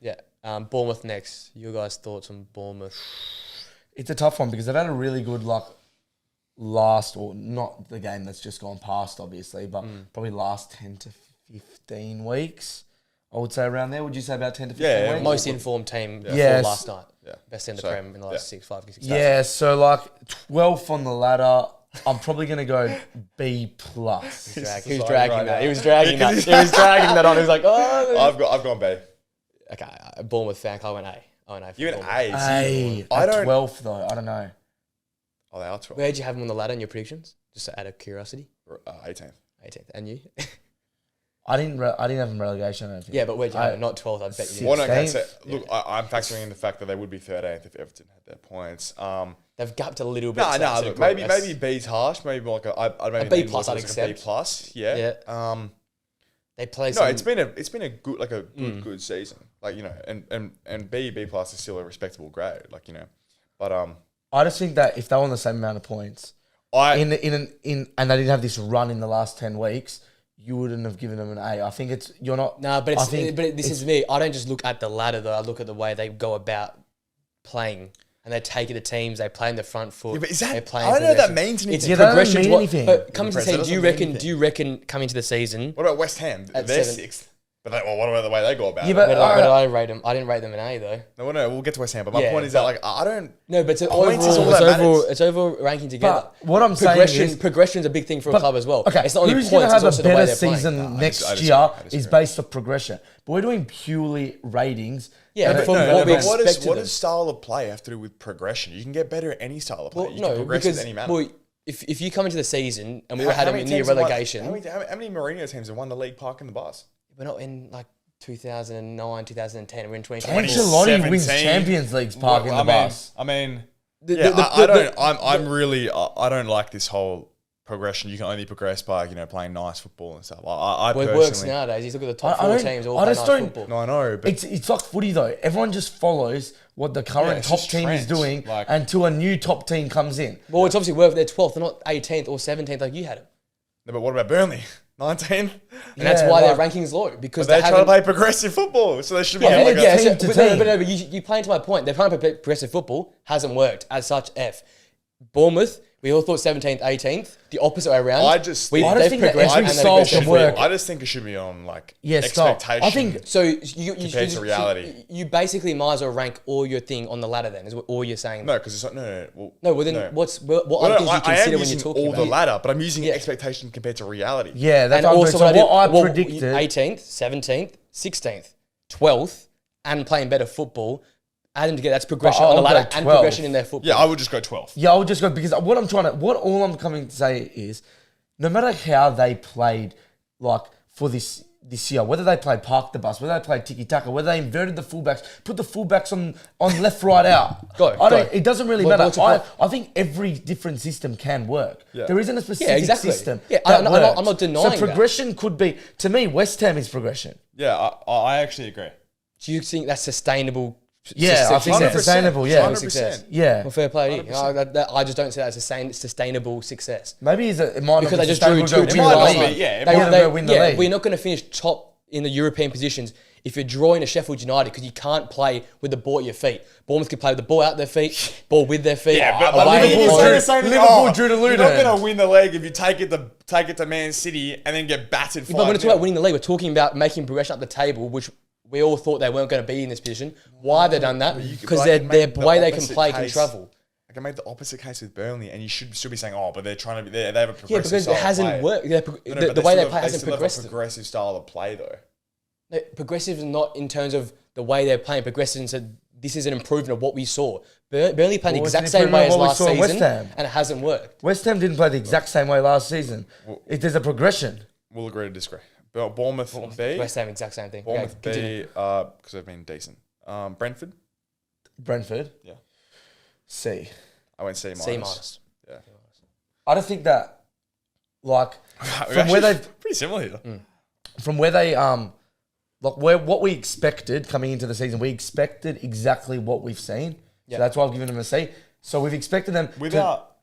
Yeah. Bournemouth next. Your guys' thoughts on Bournemouth? It's a tough one because they've had a really good not the game that's just gone past, obviously, but probably last 10 to 15 weeks. I would say around there. Would you say about 10 to 15 weeks? Most informed team before last night. Yeah. Best in the Prem in the last 5 6 Yeah, so 12th on the ladder. I'm probably going to go B+. He was dragging that. He was dragging that. He was dragging that on. He was like, oh. I've gone B. Okay, Bournemouth fan. I went A. You went A. A. I don't. 12th though. I don't know. Oh, they are 12th. Where'd you have them on the ladder in your predictions? Just out of curiosity. 18th. 18th. And you? I didn't have them relegation. I don't think. Yeah, but where'd you have them? Not 12th. I bet you did. Well, okay, so, look, I'm factoring in the fact that they would be 13th if Everton had their points. They've gapped a little bit. Look, maybe B's harsh. Maybe more like a B+. I'd accept. B+. Yeah. They play. No, it's been a good good season. Like, you know, and B+ is still a respectable grade. Like, you know, but I just think that if they were on the same amount of points, and they didn't have this run in the last 10 weeks, you wouldn't have given them an A. I think you're not. No, but this is me. I don't just look at the ladder though. I look at the way they go about playing. And they take it to teams. They play in the front foot. Yeah, but is that? I don't know if that means anything. It's progression. Doesn't mean anything. But coming to the season, do you reckon coming to the season? What about West Ham? They're 6th. But what about the way they go about it? But where did I rate them? I didn't rate them an A though. No, we'll get to West Ham. But my point is that I don't. No, but it's over ranking together. But what I'm saying is progression is a big thing for a club as well. Okay, it's not only who's points. Going to have it's a also better the way they're season next year is based off progression. But we're doing purely ratings. Yeah, but what does style of play have to do with progression? You can get better at any style of play. You can progress in any manner. Well, if you come into the season and we had a near relegation, how many Mourinho teams have won the league park in the bus? We're not in like 2009, 2010. We're in 2020. Ancelotti wins Champions Leagues park in the bus. I mean, I don't like this whole progression. You can only progress by playing nice football and stuff. It works nowadays. You look at the top 4 teams. All play nice football. No, I know, but it's like footy though. Everyone just follows what the current top team is doing until a new top team comes in. Well, it's obviously worked. They're 12th. They're not 18th or 17th like you had them. No, but what about Burnley? 19th? And that's why their ranking's low. Because they're trying to play progressive football. So they should be but you play into my point. They're trying to play progressive football. Hasn't worked. As such, F. Bournemouth, we all thought 17th, 18th. The opposite way around. I just think that every style can work. I just think it should be on expectation. I think so. Compared to reality, you basically might as well rank all your thing on the ladder. Then is what all you're saying. No, because it's not. No. Well, then what other things you consider when you're talking about all the ladder? But I'm using expectation compared to reality. Yeah, that's also what I predicted. 18th, 17th, 16th, 12th, and playing better football. Add them together. That's progression on the ladder and progression in their football. Yeah, I would just go 12th. Yeah, I would just go because all I'm coming to say is, no matter how they played, for this year, whether they played park the bus, whether they played tiki taka, whether they inverted the fullbacks, put the fullbacks on left, right, out. It doesn't really matter. I think every different system can work. Yeah. There isn't a specific system. Yeah, I'm not denying that. So progression could be, to me, West Ham is progression. Yeah, I actually agree. Do you think that's sustainable? Yeah, I think that's sustainable. Yeah, 100%. Yeah, well, fair play. I just don't see that as sustainable success. Maybe it might because not they just drew two. Win the league. We're not going to finish top in the European positions if you're drawing a Sheffield United because you can't play with the ball at your feet. Bournemouth can play with the ball out their feet, ball with their feet. Yeah, but Liverpool drew to Luton. You're not going to win the league if you take it to Man City and then get battered. But we're not talking about winning the league. We're talking about making progression up the table, which we all thought they weren't going to be in this position. Why they've done that? Because their way they can play can travel. I can make the opposite case with Burnley, and you should be saying, but they're trying to be there. They have a progressive because it hasn't worked. The way they play hasn't progressed. They still have a progressive style of play, though. Progressive is not in terms of the way they're playing. Progressive is that this is an improvement of what we saw. Burnley played the exact same way as last season, and it hasn't worked. West Ham didn't play the exact same way last season. There's a progression. We'll agree to disagree. Bournemouth B. West Ham, exact same thing. Bournemouth B, because they've been decent. Brentford. Yeah. C. I went C minus. C minus. Yeah. I don't think that, from where they've pretty similar here. From where they what we expected coming into the season, we expected exactly what we've seen. Yeah. So that's why I've given them a C. So we've expected them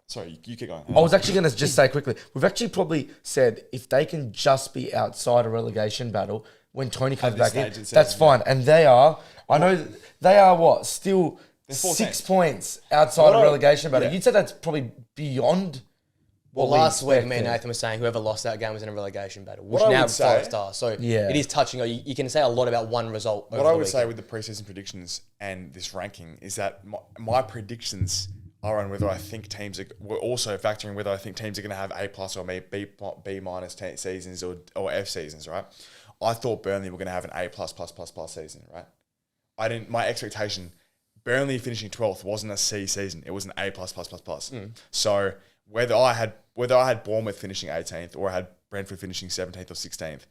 Sorry, you keep going. I was actually going to just say quickly, we've actually probably said if they can just be outside a relegation battle, when Tony comes At back this in. stage of the That's season, fine. And they are, I know they are what? Still 14th. 6 points outside What of I- relegation battle. yeah. You'd say that's probably beyond Well, what we last week, me and expected. Nathan was saying whoever lost that game was in a relegation battle, which What I now would say- Forest are. So Yeah. it is touching. You can say a lot about one result. What I would say with the preseason predictions and this ranking is that my predictions are on whether I think teams are. We're also factoring whether I think teams are going to have A plus or B minus seasons or F seasons, right? I thought Burnley were going to have an A plus season, right? I didn't. My expectation, Burnley finishing 12th wasn't a C season. It was an A plus. So whether I had Bournemouth finishing 18th or I had Brentford finishing 17th or 16th,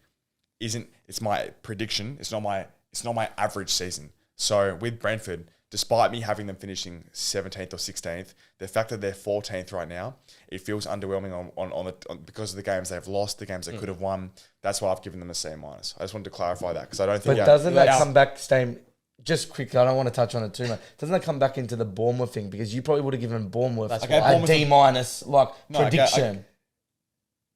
it's my prediction. It's not my average season. So with Brentford, despite me having them finishing 17th or 16th, the fact that they're 14th right now, it feels underwhelming on because of the games they've lost, the games they could have won. That's why I've given them a C minus. I just wanted to clarify that because I don't think. But doesn't that come back, Stain, just quickly, I don't want to touch on it too much. Doesn't that come back into the Bournemouth thing? Because you probably would have given Bournemouth That's a Bournemouth- D minus, No, prediction.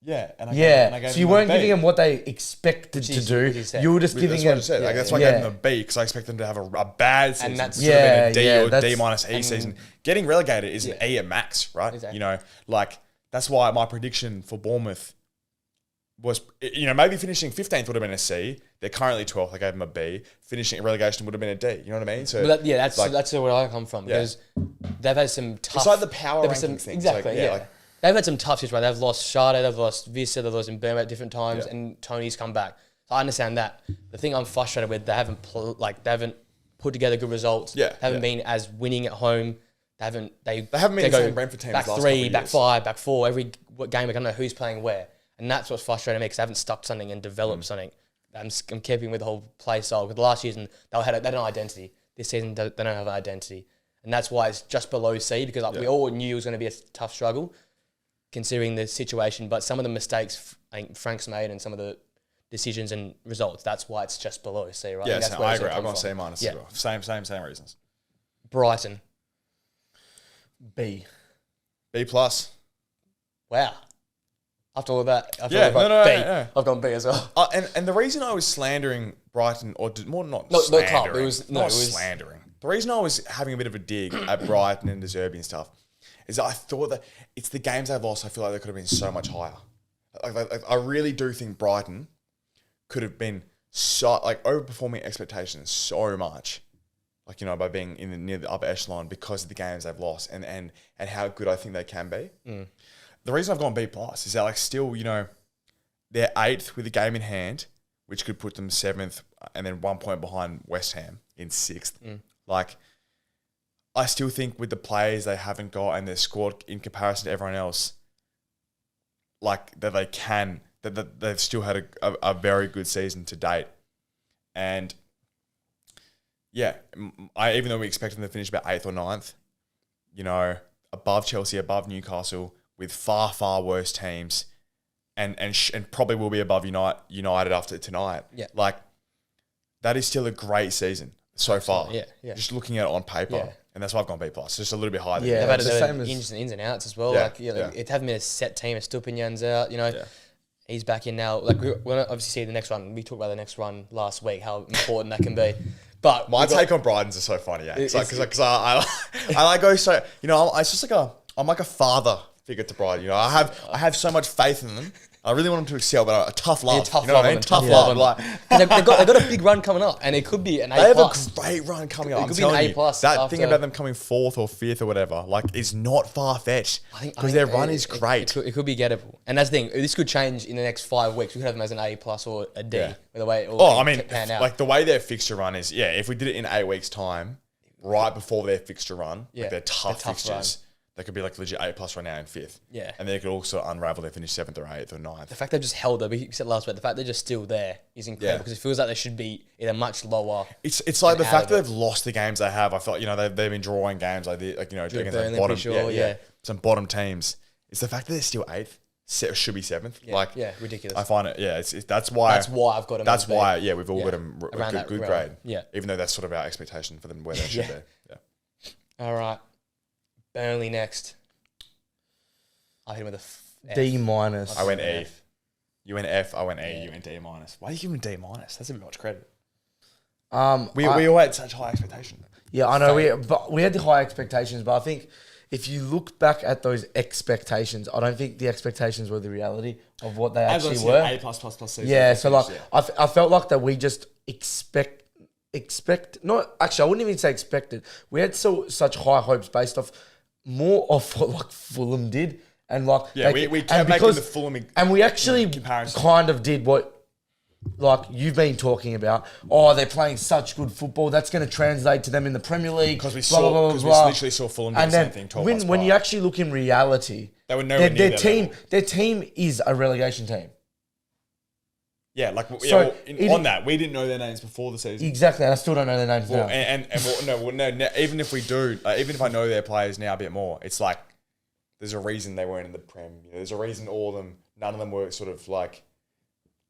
Yeah, and I Yeah, gave so you them a weren't B. giving them what they expected Which to is- do. which is You were just That's giving what I them. said. Yeah, That's why I yeah. gave them a B because I expect them to have a bad season. And that's- Should have been a D Yeah, or that's- D minus E season. Getting relegated is an E at max, right? Exactly. You know, like that's why my prediction for Bournemouth was, maybe finishing 15th would have been a C. They're currently 12th. I gave them a B. Finishing relegation would have been a D. You know what I mean? So that's where I come from because they've had some tough. It's like the power they've had ranking some, things. Exactly. Like, yeah. like- They've had some tough situations. They've lost Sade, they've lost Vista, they've lost in Birmingham at different times, and Tony's come back. So I understand that. The thing I'm frustrated with, they haven't put together good results. Yeah, They haven't yeah. been as winning at home. They haven't been the go same Brentford team back as last three, couple of back years. five, back four. Every game, I don't know who's playing where, and that's what's frustrating me because they haven't stuck something and developed something. I'm keeping with the whole play style. Because last season they had an identity. This season they don't have an identity, and that's why it's just below C because we all knew it was going to be a tough struggle, considering the situation. But some of the mistakes I think Frank's made and some of the decisions and results, that's why it's just below C, right? Yeah, that's so where I it's agree. gonna I've come gone from. C minus Yeah. as well. Same reasons. Brighton. B. B plus. Wow. After all of that, Yeah, I've gone no, B. yeah. I've gone B as well. And the reason I was slandering Brighton, or more not No, the slandering, club. It was slandering. The reason I was having a bit of a dig at Brighton and De Zerbi and stuff is that I thought that it's the games they've lost. I feel like they could have been so much higher. Like, I really do think Brighton could have been overperforming expectations so much. By being near the upper echelon because of the games they've lost and how good I think they can be. The reason I've gone B plus is that still, they're 8th with a game in hand, which could put them 7th and then 1 point behind West Ham in 6th. I still think with the players they haven't got and their squad in comparison to everyone else, that they've still had a very good season to date. And yeah, even though we expect them to finish about 8th or 9th, above Chelsea, above Newcastle, with far, far worse teams, and probably will be above United after tonight. Yeah. That is still a great season so far. Yeah. Just looking at it on paper, Yeah. and that's why I've gone B plus. Just a little bit higher. Yeah. They've had it's the their same as- ins and outs as well. Yeah, It hasn't been a set team. Estupinan's out. Yeah. He's back in now. We're gonna obviously see the next run. We talked about the next run last week, how important that can be. But My take on Brighton's is so funny, yeah. It's- Because I go so it's just I'm like a father figure to Brighton. I have so much faith in them. I really want them to excel, but a tough love. tough you know what I love mean? on them, Tough tough love. love. Like, they've got a big run coming up, and it could be an A+. they have a great run coming up. It I'm could be an telling A+. you, that thing after- about them coming 4th or 5th or whatever, is not far fetched because their run is great. It could be gettable, and that's the thing. This could change in the next 5 weeks. We could have them as an A+ or a D. Yeah. With the way it all pan out. the way their fixture run is, if we did it in 8 weeks' time, right before their fixture run, their tough fixtures, they could be legit A+ right now in 5th. Yeah. And they could also unravel. They finish 7th or 8th or 9th. The fact they've just held it, we said last week, the fact they're just still there is incredible because it feels like they should be either much lower. It's like the out fact of that it. they've lost the games they have. I felt they've been drawing games against Burnley, some bottom, pretty sure, some bottom teams. It's the fact that they're still 8th, should be 7th. Ridiculous. I find it. That's why I've got them. That's as B. why we've all got them Around a that good realm. grade. Yeah. Even though that's sort of our expectation for them where they should be. Yeah. All right. Burnley next. I hit him with a F. D minus. I went E. You went F, I went A, you went D minus. Why are you giving D minus? That's a bit much credit. We all had such high expectations. Yeah, I know. We had the high expectations, but I think if you look back at those expectations, I don't think the expectations were the reality of what they actually were. A plus. Yeah, so like I felt like that we just expect. Not actually, I wouldn't even say expected. We had such high hopes based off more of what like Fulham did, and like we kept making the Fulham and we actually comparison. kind of did what. Like you've been talking about, they're playing such good football. That's going to translate to them in the Premier League. Because we literally saw Fulham do the same thing. When you actually look in reality, they were nowhere near their team. level. Their team is a relegation team. Yeah, like So on that, we didn't know their names before the season. Exactly, and I still don't know their names now. Even if we do, even if I know their players now a bit more, it's like there's a reason they weren't in the Prem. There's a reason none of them were sort of like.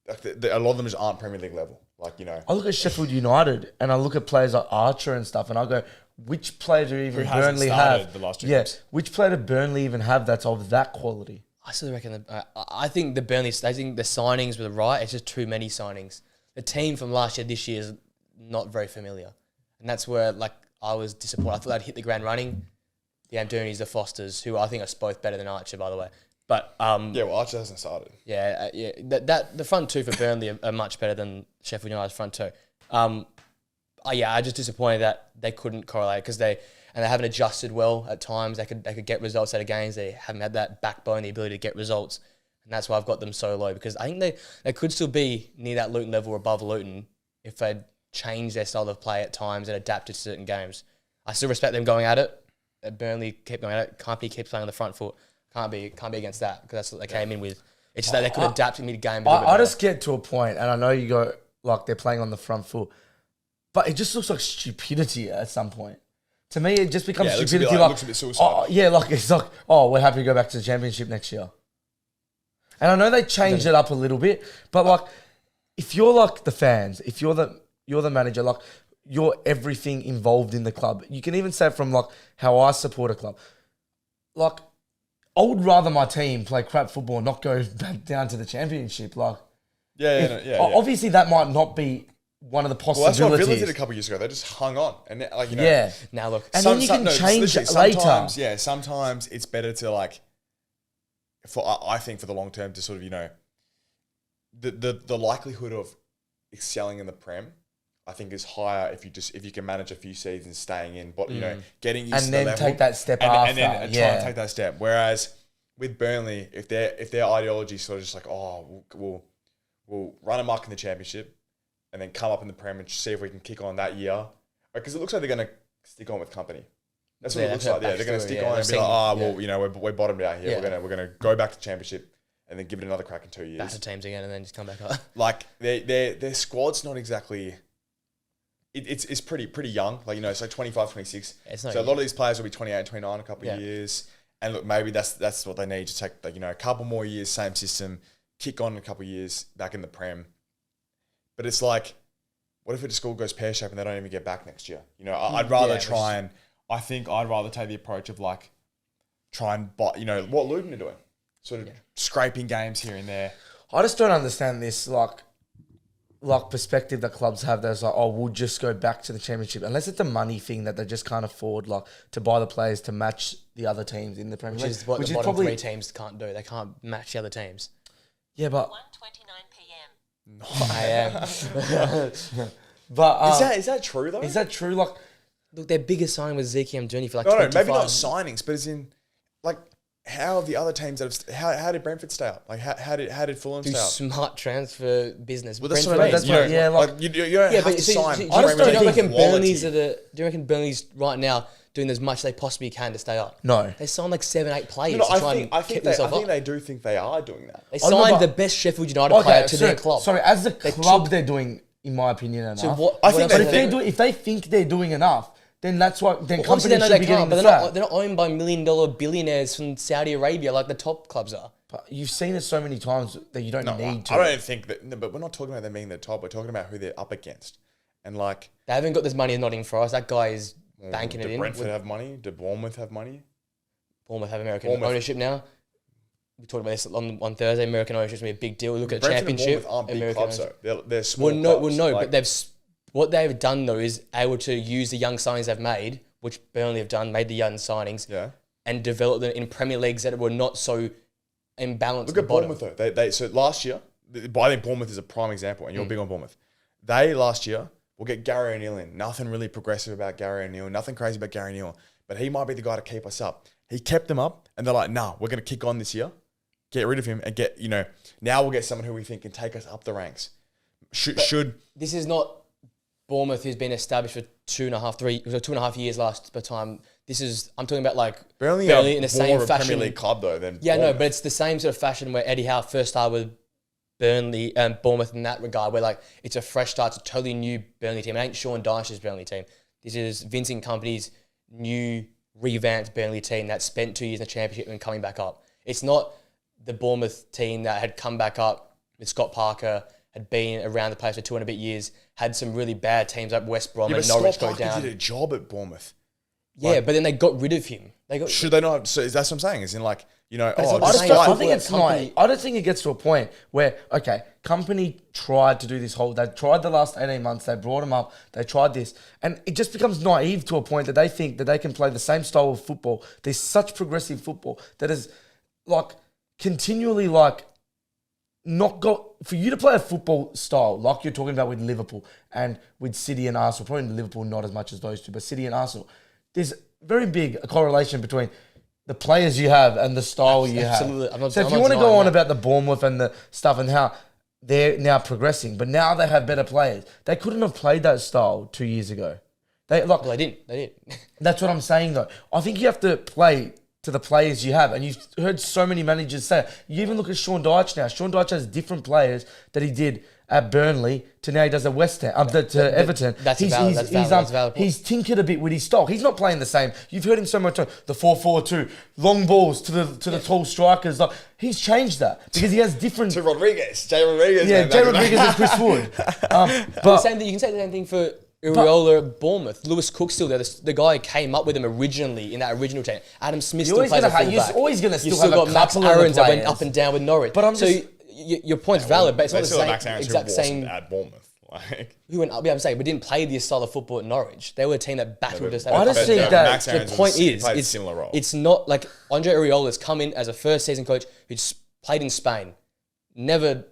A lot of them just aren't Premier League level. Like, I look at Sheffield United and I look at players like Archer and stuff and I go, which player do even Burnley have? The last 2 games? Which player do Burnley even have that's of that quality? I still reckon I think the signings were right. It's just too many signings. The team from last year, this year is not very familiar. And that's where like I was disappointed. I thought they'd hit the ground running. The Amdunis, the Fosters, who I think are both better than Archer, by the way. But Archer hasn't started. The front two for Burnley are much better than Sheffield United's front two. I'm just disappointed that they couldn't correlate because they haven't adjusted well at times. They could get results out of games. They haven't had that backbone, the ability to get results, and that's why I've got them so low because I think they could still be near that Luton level or above Luton if they'd changed their style of play at times and adapted to certain games. I still respect them going at it. Burnley kept going at it. Company keeps playing on the front foot. Can't be against that because that's what they came in with. It's just that they could adapt mid-game. I just get to a point, and I know you go like they're playing on the front foot, but it just looks like stupidity at some point. To me, it just becomes stupidity. It looks a bit suicidal. It's like we're happy to go back to the Championship next year. And I know they changed it up a little bit, but like if you're like the fans, if you're the manager, like you're everything involved in the club. You can even say from like how I support a club, like. I would rather my team play crap football and not go back down to the Championship. Like, obviously, that might not be one of the possibilities. Well, that's what Villa did a couple of years ago. They just hung on, and Now look, and then you can change it later. Sometimes it's better to like. I think for the long term to sort of the likelihood of excelling in the Prem. I think is higher if you can manage a few seasons staying in, but getting used to the level and then take that step after, and then try and take that step. Whereas with Burnley, if their ideology is sort of just like we'll run amok in the Championship, and then come up in the Prem and see if we can kick on that year, because it looks like they're going to stick on with Company. That's what it looks like. Yeah, they're going to stick on and be like, we're bottomed out here. Yeah. We're going to go back to the Championship. And then give it another crack in 2 years. Back to teams again, and then just come back up. Like their squad's not exactly. It's pretty young. Like, it's like 25, 26. So a lot of these players will be 28, 29 a couple of years. And look, maybe that's what they need to take, like, a couple more years, same system, kick on a couple of years back in the Prem. But it's like, what if it just all goes pear-shaped and they don't even get back next year? I'd rather I think I'd rather take the approach of like, try and buy, what Luton are doing. Sort of scraping games here and there. I just don't understand this, like perspective that clubs have. That's like, we'll just go back to the Championship, unless it's a money thing that they just can't afford, like to buy the players to match the other teams in the Premier League. Which is what the bottom three teams can't do. They can't match the other teams. Yeah, but 1:29 p.m. But is that true though? Is that true? Like, look, their biggest signing was Zeke Amdouni for like no, 25. maybe not signings, but as in like. How have the other teams how did Brentford stay up? Like how did Fulham do stay up? smart transfer business? Well, that's what I mean. You don't have to sign. Do you reckon Burnley's right now doing as much as they possibly can to stay up? No. They signed like 7-8 players No, to try and keep themselves up. I think they do think they are doing that. They signed the best Sheffield United player to their club. Sorry, as a club, they're doing, in my opinion, enough. So if they think they're doing enough, then that's what. Then companies should be getting the they're not owned by $1 million billionaires from Saudi Arabia like the top clubs are. But you've seen it so many times that you don't need to. I don't think that. No, but we're not talking about them being the top. We're talking about who they're up against, and like they haven't got this money in Nottingham Forest. That guy is banking it in. Did Brentford have money? Did Bournemouth have money? Bournemouth have American ownership now. we talked about this on Thursday. American ownership is going to be a big deal. Look at the Brentford and championship. Bournemouth aren't big American clubs, ownership. though. They're small clubs. But what they've done though is able to use the young signings they've made, which Burnley have done, made the young signings, and develop them in Premier Leagues that were not so imbalanced. Look at Bournemouth though. So last year, I think Bournemouth is a prime example, and you're big on Bournemouth. They last year will get Gary O'Neill in. Nothing really progressive about Gary O'Neill. Nothing crazy about Gary O'Neill. But he might be the guy to keep us up. He kept them up, and they're like, nah, we're going to kick on this year, get rid of him, and now we'll get someone who we think can take us up the ranks. Should this is not Bournemouth, who's been established for 2.5 years last time. I'm talking about like Burnley in the same fashion. Premier League club though. Then but it's the same sort of fashion where Eddie Howe first started with Burnley and Bournemouth in that regard, where like it's a fresh start, it's a totally new Burnley team. It ain't Sean Dyche's Burnley team. This is Vincent Kompany's new revamped Burnley team that spent 2 years in the championship and coming back up. It's not the Bournemouth team that had come back up with Scott Parker, had been around the place for 2 and a bit years, had some really bad teams like West Brom and Norwich go down. Did a job at Bournemouth. Yeah, but then they got rid of him. Should they not? So that's what I'm saying. Is in like, I don't think it gets to a point where, okay, Kompany tried to do this they tried the last 18 months, they brought him up, they tried this, and it just becomes naive to a point that they think that they can play the same style of football. There's such progressive football that is like continually like not got, for you to play a football style like you're talking about with Liverpool and with City and Arsenal, probably Liverpool not as much as those two, but City and Arsenal, there's very big a correlation between the players you have and the style you have. Absolutely. So if you want to go on about the Bournemouth and the stuff and how they're now progressing, but now they have better players, they couldn't have played that style 2 years ago. They did. That's what I'm saying though. I think you have to play to the players you have, and you've heard so many managers say it. You even look at Sean Dyche now. Sean Dyche has different players that he did at Burnley to now he does at West Ham, to Everton. That's valid. He's tinkered a bit with his style. He's not playing the same. You've heard him so much. The 4-4-2, long balls to the tall strikers. Like, he's changed that because he has different. To Rodriguez, Jay Rodriguez. Yeah, Jay Rodriguez and Chris Wood. But same thing. You can say the same thing for Iraola at Bournemouth. Lewis Cook's still there. The guy who came up with him originally in that original team. Adam Smith still plays a fullback. You're always going to still have got Max Aarons that went up and down with Norwich. But your point's valid, but it's not the exact same. At Bournemouth. Like, who went up? Yeah, I'm saying, but didn't play the style of football at Norwich. They were a team that battled us. I just think that the point is, it's similar role. It's not like Andre Iraola's come in as a first season coach who's played in Spain, never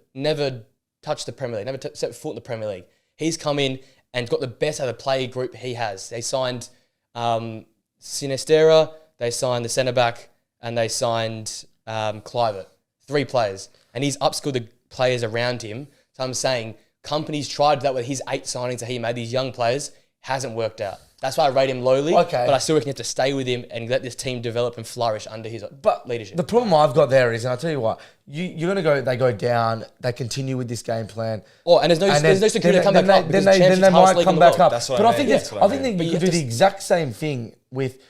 touched the Premier League, never set foot in the Premier League. He's come in and got the best out of the player group he has. They signed Sinistera, they signed the centre back, and they signed Kluivert. 3 players, and he's upskilled the players around him. So I'm saying Kompany's tried that with his 8 signings that he made, these young players, hasn't worked out. That's why I rate him lowly. Okay. But I still reckon you have to stay with him and let this team develop and flourish under his leadership. The problem I've got there is, and I'll tell you what, you're going to go, they go down, they continue with this game plan. Oh, and there's no security to come back up. Then they might come back up. That's but I think that you could do the exact same thing with,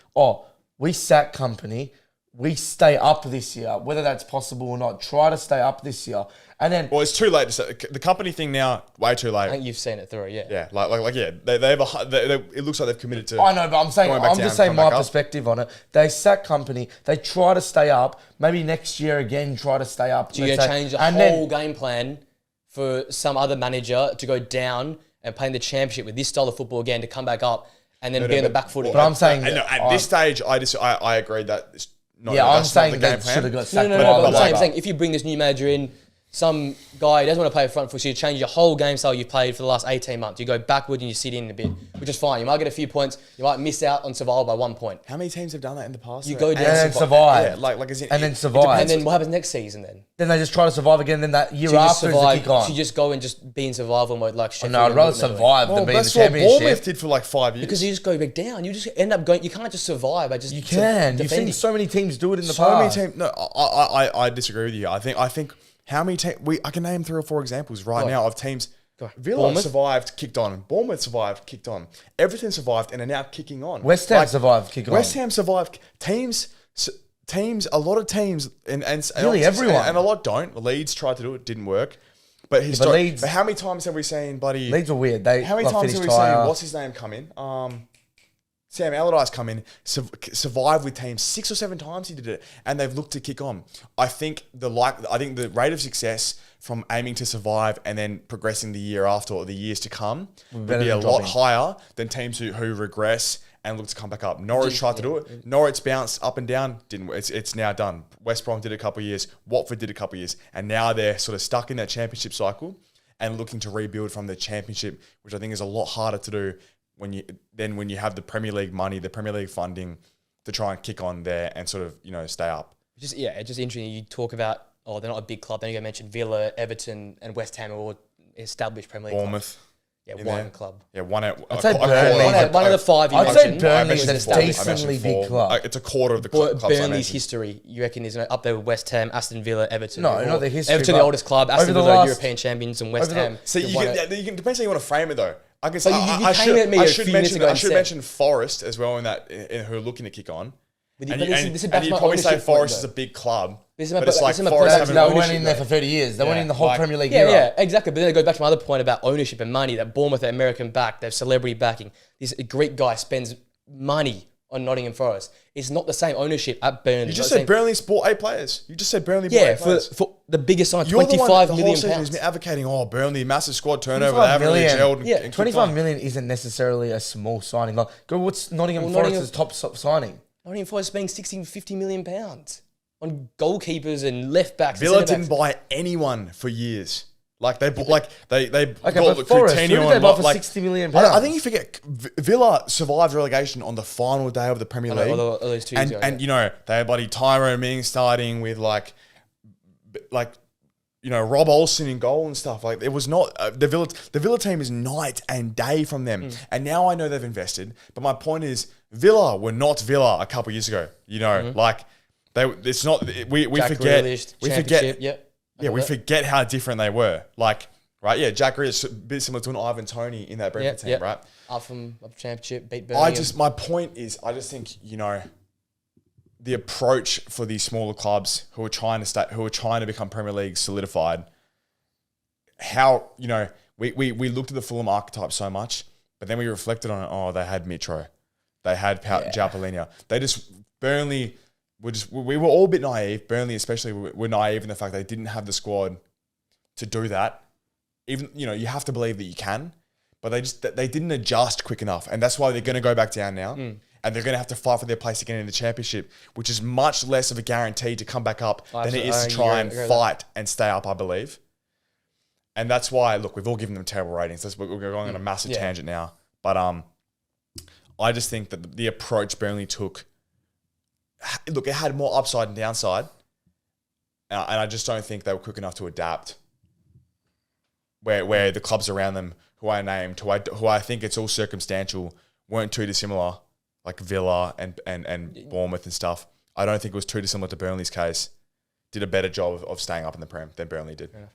we sack Kompany, we stay up this year, whether that's possible or not. Try to stay up this year, and then. Well, it's too late to say. The Kompany thing now, way too late. I think you've seen it through, yeah. Yeah, they have it looks like they've committed to. I know, but I'm just saying my perspective on it. They sack Kompany, they try to stay up. Maybe next year again, try to stay up. So you're going to change the whole game plan for some other manager to go down and play in the championship with this style of football again to come back up and then be on the back foot. But I'm saying at this stage, I agree that. I'm saying they should have got sacked. No, but I'm saying if you bring this new manager in, some guy who doesn't want to play front foot, so you change your whole game style you've played for the last 18 months. You go backward and you sit in a bit, which is fine. You might get a few points. You might miss out on survival by 1 point. How many teams have done that in the past? You go down and then survive. Yeah, and then survive. And then what happens next season then? Then they just try to survive again. Then that year after is the kick on. So you just go and just be in survival mode like Sheffield. No, I'd rather survive than be in the championship. That's what Bournemouth did for like 5 years. Because you just go back down. You just end up going. You can't just survive by just. You can. You've seen so many teams do it in the past. So many teams. No, I disagree with you. I think how many teams? I can name 3 or 4 examples now of teams. Villa survived, kicked on. Bournemouth survived, kicked on. Everton survived and are now kicking on. West Ham survived, kick on. West Ham survived. Teams, a lot of teams, and really everyone, and a lot don't. Leeds tried to do it, didn't work. But how many times have we seen bloody Leeds are weird? How many times have we seen what's his name come in? Sam Allardyce come in, survive with teams 6 or 7 times he did it, and they've looked to kick on. I think the rate of success from aiming to survive and then progressing the year after or the years to come would be a lot higher than teams who regress and look to come back up. Norwich tried to do it. Norwich bounced up and down. Didn't. It's now done. West Brom did it a couple of years. Watford did it a couple of years, and now they're sort of stuck in that championship cycle and looking to rebuild from the championship, which I think is a lot harder to do when you have the Premier League money, the Premier League funding to try and kick on there and sort of stay up. It's just interesting. You talk about they're not a big club. Then you mention Villa, Everton, and West Ham are all established Premier League Bournemouth. clubs. Yeah, one club. Yeah, one out. I'd say Burnley. One of the 5 you I'd mentioned. say Burnley is I a decently big club. It's a quarter of the clubs. Burnley's history, you reckon, is up there with West Ham, Aston Villa, Everton? No, not the history. Everton, the oldest club. Aston Villa, European champions, and West Ham. So you can depends how you want to frame it though. I guess I should mention Forest as well in who are looking to kick on. And you'd probably say Forest is a big club. But it's like Forest they went in there for 30 years. They went in the whole Premier League era. Yeah, exactly. But then it goes back to my other point about ownership and money, that Bournemouth, the American back, they have celebrity backing. This Greek guy spends money on Nottingham Forest. It's not the same ownership at Burnley. You just said Burnley bought 8 players. You just said Burnley bought 8 players. For the biggest sign, You're £25 million. Who's been advocating, Burnley, massive squad turnover. They haven't really gelled. Yeah, 25 million isn't necessarily a small signing. Like, what's Nottingham Forest's top signing? Nottingham Forest spending 60 to 50 million pounds on goalkeepers and left backs. Villa didn't buy anyone for years. Like they bought, they but Forest, who did they buy for 60 million pounds? I think you forget Villa survived relegation on the final day of the Premier League. All those 2 years ago, and they had bloody Tyrone Mings starting with like Rob Olsen in goal and stuff. Like it was not the Villa team is night and day from them. And now I know they've invested, but my point is Villa were not Villa a couple of years ago. It's not. We forget. We forget how different they were. Like, right? Yeah, Jack Grealish, a bit similar to an Ivan Toney in that Brentford team, right? Up from championship, beat Burnley. My point is, I just think the approach for these smaller clubs who are trying to become Premier League solidified. How we looked at the Fulham archetype so much, but then we reflected on it. Oh, they had Mitro, they had João Palhinha. Burnley. We were all a bit naive. Burnley especially were naive in the fact they didn't have the squad to do that. Even you have to believe that you can, but they didn't adjust quick enough, and that's why they're going to go back down now, and they're going to have to fight for their place again in the championship, which is much less of a guarantee to come back up than it is to try and fight and stay up. I believe, and that's why we've all given them terrible ratings. We're going on a massive tangent now, but I just think that the approach Burnley took. Look, it had more upside and downside, and I just don't think they were quick enough to adapt. Where the clubs around them, who I named, who I think it's all circumstantial, weren't too dissimilar, like Villa and Bournemouth and stuff. I don't think it was too dissimilar to Burnley's case. Did a better job of staying up in the Prem than Burnley did. Yeah.